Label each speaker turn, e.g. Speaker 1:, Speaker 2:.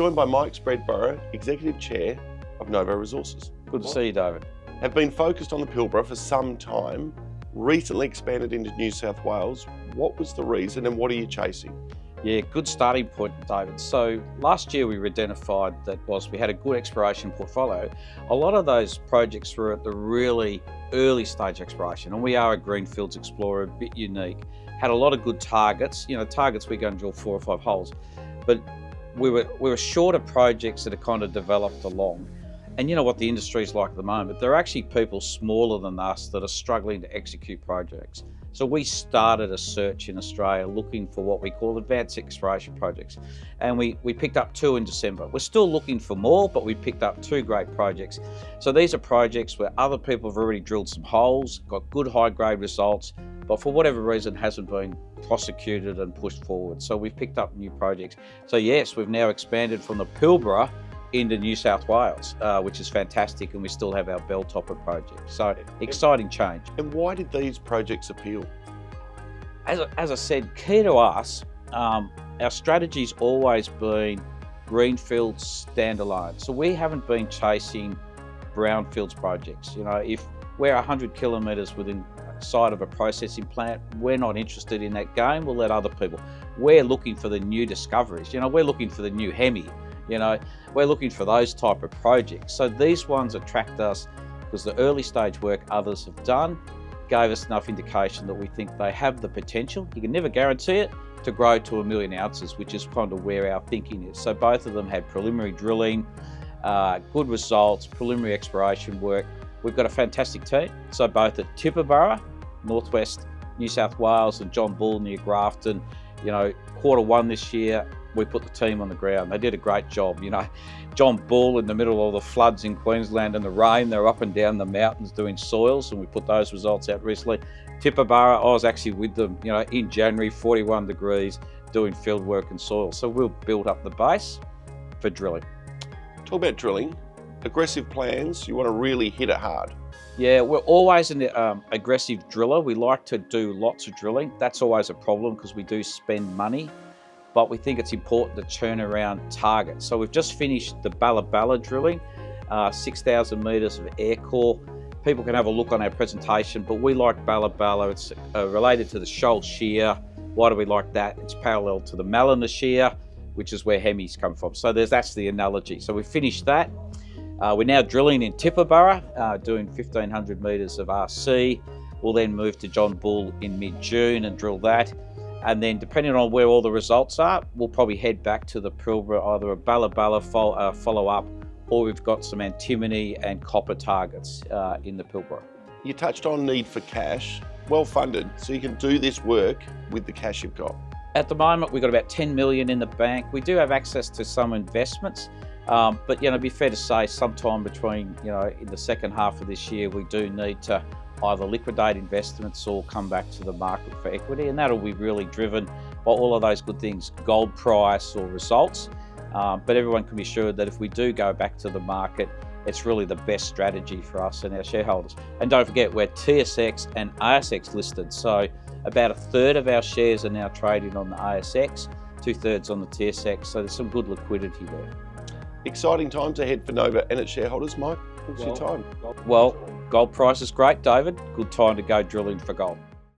Speaker 1: joined by Mike Spreadborough, Executive Chair of Novo Resources.
Speaker 2: Good to see you, David.
Speaker 1: Have been focused on the Pilbara for some time, recently expanded into New South Wales. What was the reason and what are you chasing?
Speaker 2: Yeah, good starting point, David. So last year we identified that whilst we had a good exploration portfolio, a lot of those projects were at the really early stage exploration, and we are a greenfields explorer, a bit unique. Had a lot of good targets, targets we go and drill 4 or 5 holes, but we were short of projects that are kind of developed along. And you know what the industry is like at the moment, there are actually people smaller than us that are struggling to execute projects. So we started a search in Australia looking for what we call advanced exploration projects. And we picked up 2 in December. We're still looking for more, but we picked up 2 great projects. So these are projects where other people have already drilled some holes, got good high grade results, but for whatever reason hasn't been prosecuted and pushed forward. So we've picked up new projects. So yes, we've now expanded from the Pilbara into New South Wales, which is fantastic, and we still have our Belltopper project. So exciting change.
Speaker 1: And why did these projects appeal?
Speaker 2: As I said, key to us, our strategy's always been greenfield standalone. So we haven't been chasing brownfields projects. If we're 100 kilometres within sight of a processing plant, we're not interested in that game. We'll let other people. We're looking for the new discoveries. We're looking for the new Hemi. We're looking for those type of projects. So these ones attract us because the early stage work others have done gave us enough indication that we think they have the potential. You can never guarantee it to grow to 1 million ounces, which is kind of where our thinking is. So both of them had preliminary drilling, good results, preliminary exploration work. We've got a fantastic team. So both at Spreadborough, northwest New South Wales, and John Bull near Grafton, Q1 this year, we put the team on the ground. They did a great job. John Bull, in the middle of all the floods in Queensland and the rain, they're up and down the mountains doing soils, and we put those results out recently. Spreadborough, I was actually with them, in January, 41 degrees, doing field work and soil. So we'll build up the base for drilling.
Speaker 1: Talk about drilling, aggressive plans, you want to really hit it hard.
Speaker 2: Yeah, we're always an aggressive driller. We like to do lots of drilling. That's always a problem because we do spend money, but we think it's important to turn around targets. So we've just finished the Balla Balla drilling, 6,000 metres of air core. People can have a look on our presentation, but we like Balla Balla. It's related to the Shoal Shear. Why do we like that? It's parallel to the Malina Shear, which is where Hemis come from. So that's the analogy. So we finished that. We're now drilling in Spreadborough, doing 1,500 metres of RC. We'll then move to John Bull in mid-June and drill that. And then depending on where all the results are, we'll probably head back to the Pilbara, either a Balla Balla follow-up, or we've got some antimony and copper targets in the Pilbara.
Speaker 1: You touched on need for cash, well funded, so you can do this work with the cash you've got.
Speaker 2: At the moment, we've got about 10 million in the bank. We do have access to some investments, but it'd be fair to say sometime between, in the second half of this year, we do need to either liquidate investments or come back to the market for equity, and that'll be really driven by all of those good things, gold price or results. But everyone can be sure that if we do go back to the market, it's really the best strategy for us and our shareholders. And don't forget, we're TSX and ASX listed, so about 1/3 of our shares are now trading on the ASX, 2/3 on the TSX, so there's some good liquidity there.
Speaker 1: Exciting times ahead for Novo and its shareholders. Mike, thanks for your time.
Speaker 2: Well, gold price is great, David. Good time to go drilling for gold.